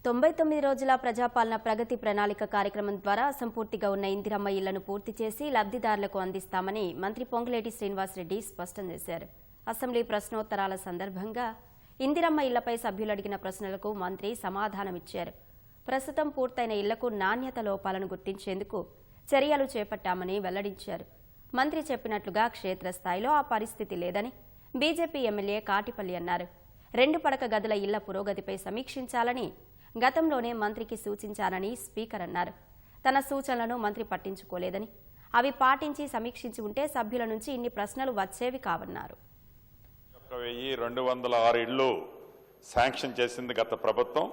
99 రోజుల ప్రజాపాలన ప్రగతి ప్రణాళిక కార్యక్రమం ద్వారా అసంపూర్తిగా ఉన్న ఇందిరమ్మ ఇళ్లను పూర్తి చేసి లబ్ధిదారులకు అందిస్తామని మంత్రి పొంగులేటి శ్రీనివాసరెడ్డి స్పష్టం చేశారు. అసెంబ్లీ ప్రశ్నోత్తరాల సందర్భంగా ఇందిరమ్మ ఇళ్లపై సభ్యులు అడిగిన ప్రశ్నలకు మంత్రి సమాధానమిచ్చారు. ప్రస్తుతం పూర్తయిన ఇళ్లకు నాణ్యత లోపాలను గుర్తించేందుకు చర్యలు చేపట్టామని వెల్లడించారు. మంత్రి చెప్పినట్లుగా క్షేత్రస్థాయిలో ఆ పరిస్థితి లేదని బీజేపీ ఎమ్మెల్యే కాటిపల్లి అన్నారు. 2 పడక గదుల ఇళ్ల పురోగతిపై సమీక్షించాలని గతంలోనే మంత్రికి సూచించానని స్పీకర్ అన్నారు. తన సూచనలను మంత్రి పట్టించుకోలేదని, అవి పాటించి సమీక్షించి ఉంటే సభ్యుల నుంచి ఇన్ని ప్రశ్నలు వచ్చేవి కావన్నారు. 1206 ఇళ్లు శాంక్షన్ చేసింది గత ప్రభుత్వం.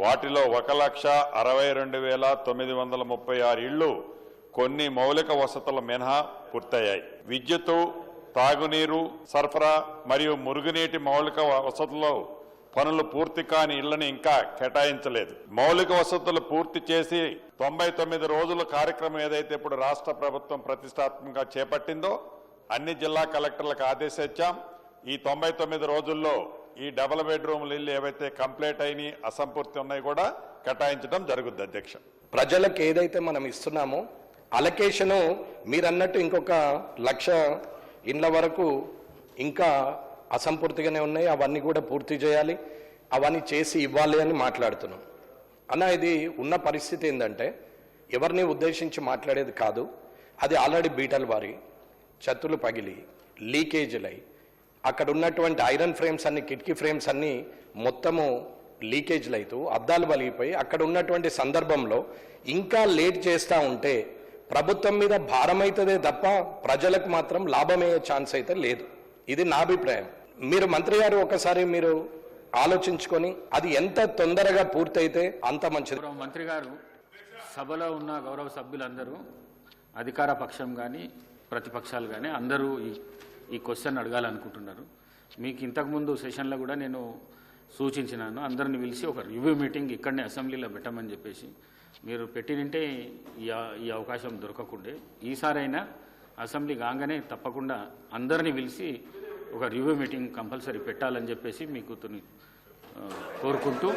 వాటిలో 1,62,936 ఇళ్లు కొన్ని మౌలిక వసతుల మినహా పూర్తయ్యాయి. విద్యుత్తు, తాగునీరు సరఫరా మరియు మురుగునీటి మౌలిక వసతుల్లో పనులు పూర్తి కాని ఇళ్లను ఇంకా కేటాయించలేదు. మౌలిక వసతులు పూర్తి చేసి 99 రోజుల కార్యక్రమం ఏదైతే ఇప్పుడు రాష్ట్ర ప్రభుత్వం ప్రతిష్టాత్మకంగా చేపట్టిందో అన్ని జిల్లా కలెక్టర్లకు ఆదేశించాం. ఈ 99 రోజుల్లో ఈ డబుల్ బెడ్రూమ్ల ఇల్లు ఏవైతే కంప్లీట్ అయినాయి, అసంపూర్తి ఉన్నాయి కూడా కేటాయించడం జరుగుద్ది. అధ్యక్ష, ప్రజలకు ఏదైతే మనం ఇస్తున్నామో అలొకేషను మీరన్నట్టు ఇంకొక 1,00,000 ఇండ్ల వరకు ఇంకా అసంపూర్తిగానే ఉన్నాయి. అవన్నీ కూడా పూర్తి చేయాలి, అవన్నీ చేసి ఇవ్వాలి అని మాట్లాడుతున్నాం. అన్న, ఇది ఉన్న పరిస్థితి ఏంటంటే ఎవరిని ఉద్దేశించి మాట్లాడేది కాదు. అది ఆల్రెడీ బీటల్ వారి చత్తులు పగిలి లీకేజీలై అక్కడ ఉన్నటువంటి ఐరన్ ఫ్రేమ్స్ అన్ని, కిటికీ ఫ్రేమ్స్ అన్ని మొత్తము లీకేజ్లు అవుతూ అద్దాలు పలిగిపోయి అక్కడ ఉన్నటువంటి సందర్భంలో ఇంకా లేట్ చేస్తూ ఉంటే ప్రభుత్వం మీద భారం అవుతుందే తప్ప ప్రజలకు మాత్రం లాభమయ్యే ఛాన్స్ అయితే లేదు. ఇది నా అభిప్రాయం. మీరు మంత్రి గారు ఒకసారి మీరు ఆలోచించుకొని అది ఎంత తొందరగా పూర్తయితే అంత మంచిది. మంత్రి గారు సభలో ఉన్న గౌరవ సభ్యులందరూ అధికార పక్షం కానీ ప్రతిపక్షాలు కానీ అందరూ ఈ క్వశ్చన్ అడగాలనుకుంటున్నారు. మీకు ఇంతకుముందు సెషన్లో కూడా నేను సూచించినాను, అందరిని పిలిచి ఒక రివ్యూ మీటింగ్ ఇక్కడనే అసెంబ్లీలో పెట్టమని చెప్పేసి. మీరు పెట్టినంటే ఈ అవకాశం దొరకకుండే. ఈసారైనా అసెంబ్లీ కాగానే తప్పకుండా అందరినీ పిలిచి ఒక రివ్యూ మీటింగ్ కంపల్సరీ పెట్టాలని చెప్పేసి మీకు కోరుకుంటూ